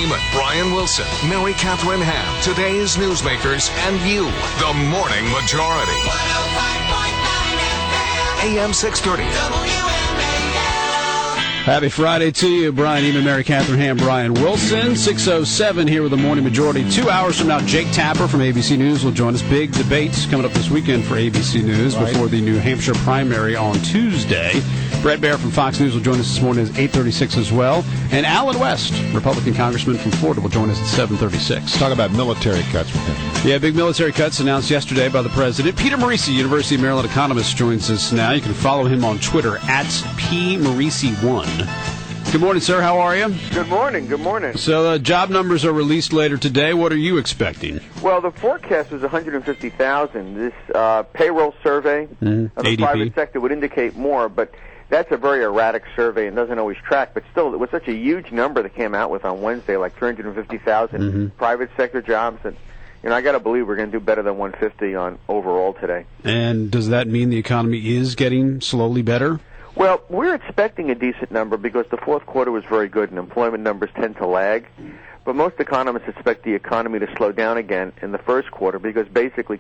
Neiman, Brian Wilson, Mary Catherine Ham, today's newsmakers, and you, the Morning Majority. 105.9 FM. AM 630. WMAL. Happy Friday to you, Brian Neiman, Mary Catherine Ham, Brian Wilson. 6:07 here with the Morning Majority. 2 hours from now, Jake Tapper from ABC News will join us. Big debates coming up this weekend for ABC News before the New Hampshire primary on Tuesday. Brett Baer from Fox News will join us this morning at 8:36 as well. And Alan West, Republican congressman from Florida, will join us at 7:36. Talk about military cuts with him. Yeah, big military cuts announced yesterday by the president. Peter Morici, University of Maryland economist, joins us now. You can follow him on Twitter at PMorici1. Good morning, sir. How are you? Good morning. Good morning. So job numbers are released later today. What are you expecting? Well, the forecast was 150,000. This payroll survey of the ADP. private sector would indicate more, but that's a very erratic survey and doesn't always track. But still, it was such a huge number that came out with on Wednesday, like 350,000 private sector jobs. And I got to believe we're going to do better than 150 on overall today. And does that mean the economy is getting slowly better? Well, we're expecting a decent number because the fourth quarter was very good and employment numbers tend to lag. But most economists expect the economy to slow down again in the first quarter because basically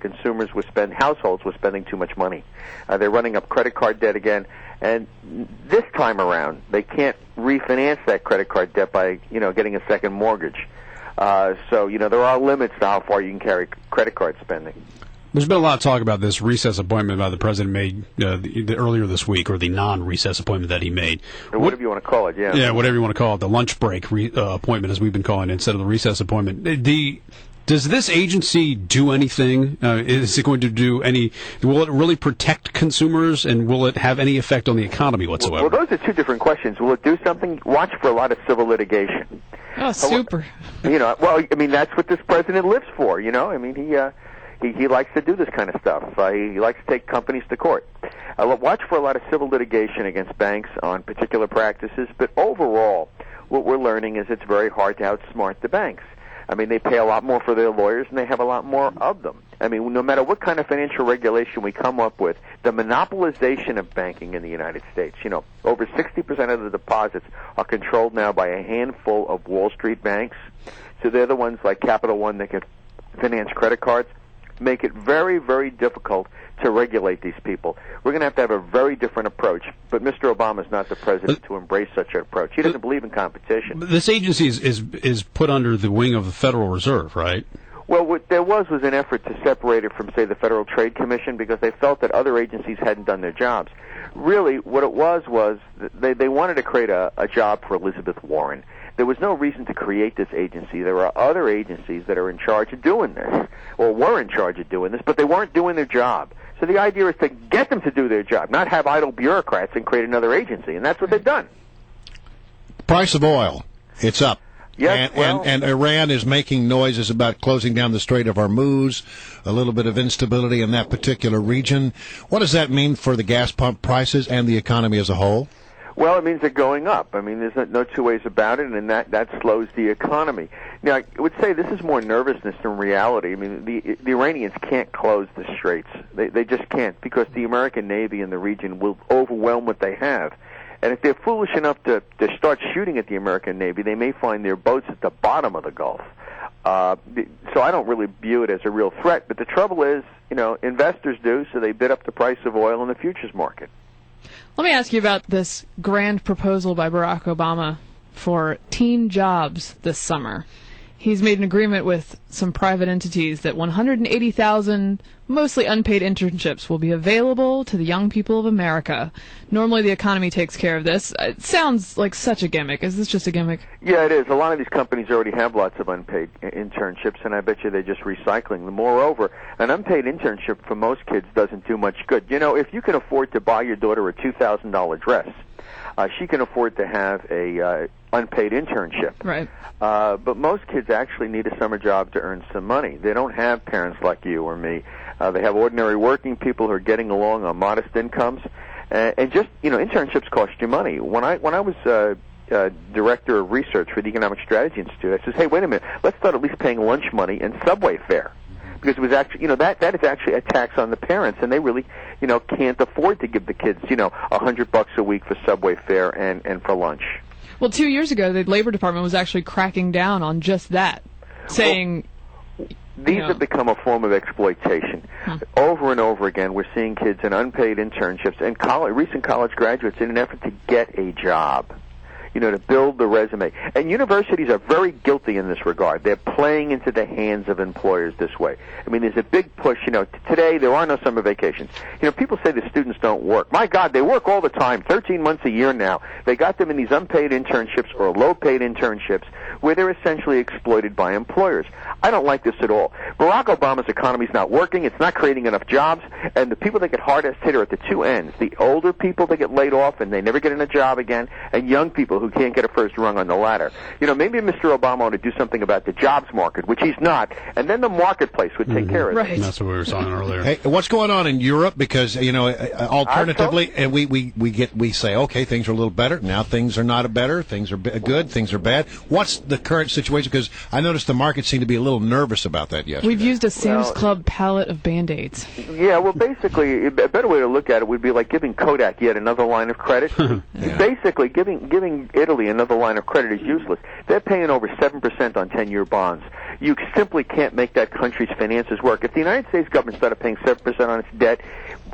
households were spending too much money. They're running up credit card debt again. And this time around, they can't refinance that credit card debt by, getting a second mortgage. So, there are limits to how far you can carry credit card spending. There's been a lot of talk about this recess appointment that the president made earlier this week, or the non-recess appointment that he made. Or whatever you want to call it, yeah. Yeah, whatever you want to call it, the lunch break appointment, as we've been calling it, instead of the recess appointment. Does this agency do anything? Is it going to do any? Will it really protect consumers, and will it have any effect on the economy whatsoever? Well, those are two different questions. Will it do something? Watch for a lot of civil litigation. Oh, super. That's what this president lives for. He likes to do this kind of stuff. He likes to take companies to court. Watch for a lot of civil litigation against banks on particular practices, but overall, what we're learning is it's very hard to outsmart the banks. They pay a lot more for their lawyers, and they have a lot more of them. No matter what kind of financial regulation we come up with, the monopolization of banking in the United States, over 60% of the deposits are controlled now by a handful of Wall Street banks. So they're the ones like Capital One that can finance credit cards. Make it very, very difficult to regulate these people. We're going to have a very different approach, but Mr. Obama is not the president to embrace such an approach. He doesn't believe in competition. But this agency is put under the wing of the Federal Reserve, right? Well, what there was an effort to separate it from, say, the Federal Trade Commission because they felt that other agencies hadn't done their jobs. Really, what it was they wanted to create a job for Elizabeth Warren. There was no reason to create this agency. There are other agencies that are in charge of doing this, or were in charge of doing this, but they weren't doing their job. So the idea is to get them to do their job, not have idle bureaucrats and create another agency, and that's what they've done. Price of oil, it's up. Yes, and Iran is making noises about closing down the Strait of Hormuz, a little bit of instability in that particular region. What does that mean for the gas pump prices and the economy as a whole? Well, it means they're going up. There's no two ways about it, and that slows the economy. Now, I would say this is more nervousness than reality. The Iranians can't close the straits. They just can't because the American Navy in the region will overwhelm what they have. And if they're foolish enough to start shooting at the American Navy, they may find their boats at the bottom of the Gulf. So I don't really view it as a real threat. But the trouble is, investors do, so they bid up the price of oil in the futures market. Let me ask you about this grand proposal by Barack Obama for teen jobs this summer. He's made an agreement with some private entities that 180,000 mostly unpaid internships will be available to the young people of America. Normally the economy takes care of this. It sounds like such a gimmick. Is this just a gimmick? Yeah, it is. A lot of these companies already have lots of unpaid internships, and I bet you they're just recycling them. Moreover, an unpaid internship for most kids doesn't do much good. If you can afford to buy your daughter a $2,000 dress, she can afford to have a unpaid internship. Right. But most kids actually need a summer job to earn some money. They don't have parents like you or me. They have ordinary working people who are getting along on modest incomes. And just, internships cost you money. When I was director of research for the Economic Strategy Institute, I says, hey, wait a minute, let's start at least paying lunch money and subway fare. Because it was actually, that is actually a tax on the parents, and they really, can't afford to give the kids, $100 a week for subway fare and for lunch. Well, 2 years ago, the Labor Department was actually cracking down on just that, saying... These have become a form of exploitation. Over and over again, we're seeing kids in unpaid internships and recent college graduates in an effort to get a job, to build the resume. And universities are very guilty in this regard. They're playing into the hands of employers this way. I mean, there's a big push. Today there are no summer vacations. People say the students don't work. My God, they work all the time, 13 months a year now. They got them in these unpaid internships or low-paid internships where they're essentially exploited by employers. I don't like this at all. Barack Obama's economy is not working. It's not creating enough jobs. And the people that get hardest hit are at the two ends. The older people that get laid off and they never get in a job again, and young people who can't get a first rung on the ladder. Maybe Mr. Obama ought to do something about the jobs market, which he's not, and then the marketplace would take care of it. Right. That's what we were talking earlier. Hey, what's going on in Europe? Because alternatively, and we say, okay, things are a little better. Now things are not better. Things are good. Things are bad. What's the current situation? Because I noticed the market seemed to be a little nervous about that yesterday. We've used a Sam's Club palette of Band-Aids. Yeah, well, basically, a better way to look at it would be like giving Kodak yet another line of credit. Basically, giving Italy another line of credit is useless. They're paying over 7% on 10-year bonds. You simply can't make that country's finances work. If the United States government started paying 7% on its debt,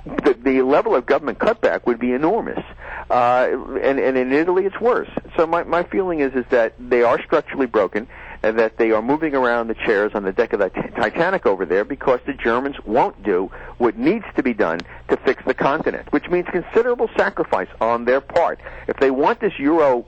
the level of government cutback would be enormous. And in Italy, it's worse. So my feeling is that they are structurally broken, and that they are moving around the chairs on the deck of the Titanic over there because the Germans won't do what needs to be done to fix the continent, which means considerable sacrifice on their part. If they want this Euro,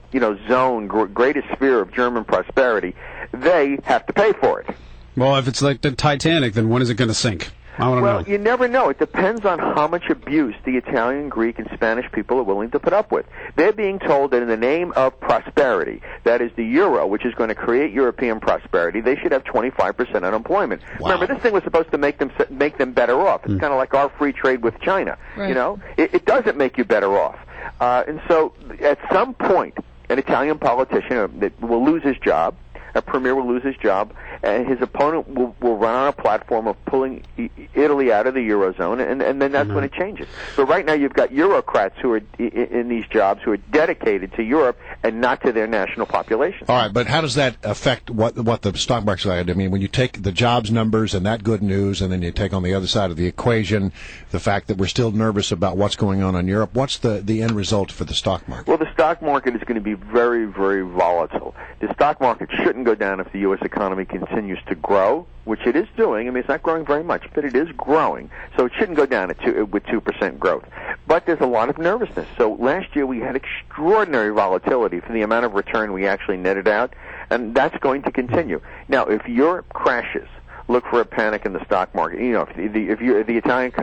zone, greatest sphere of German prosperity, they have to pay for it. Well, if it's like the Titanic, then when is it going to sink? I want to know. Well, you never know. It depends on how much abuse the Italian, Greek, and Spanish people are willing to put up with. They're being told that in the name of prosperity, that is the euro, which is going to create European prosperity, they should have 25% unemployment. Wow. Remember, this thing was supposed to make them better off. It's kind of like our free trade with China. Right. It doesn't make you better off. And so, at some point, an Italian politician that will lose his job. A premier will lose his job, and his opponent will run on a platform of pulling Italy out of the Eurozone, and then that's when it changes. But right now you've got Eurocrats who are in these jobs who are dedicated to Europe and not to their national population. All right, but how does that affect what the stock market's like? I mean, when you take the jobs numbers and that good news, and then you take on the other side of the equation the fact that we're still nervous about what's going on in Europe, what's the end result for the stock market? Well, the stock market is going to be very, very volatile. The stock market shouldn't go down if the U.S. economy continues to grow, which it is doing. I mean, it's not growing very much, but it is growing. So it shouldn't go down with 2% growth. But there's a lot of nervousness. So last year we had extraordinary volatility for the amount of return we actually netted out, and that's going to continue. Now, if Europe crashes, look for a panic in the stock market. If the Italian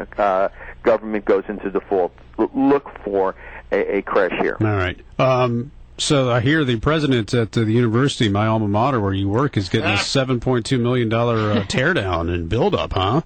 government goes into default, look for a crash here. All right. So I hear the president at the university, my alma mater, where you work, is getting a $7.2 million teardown and build-up, huh?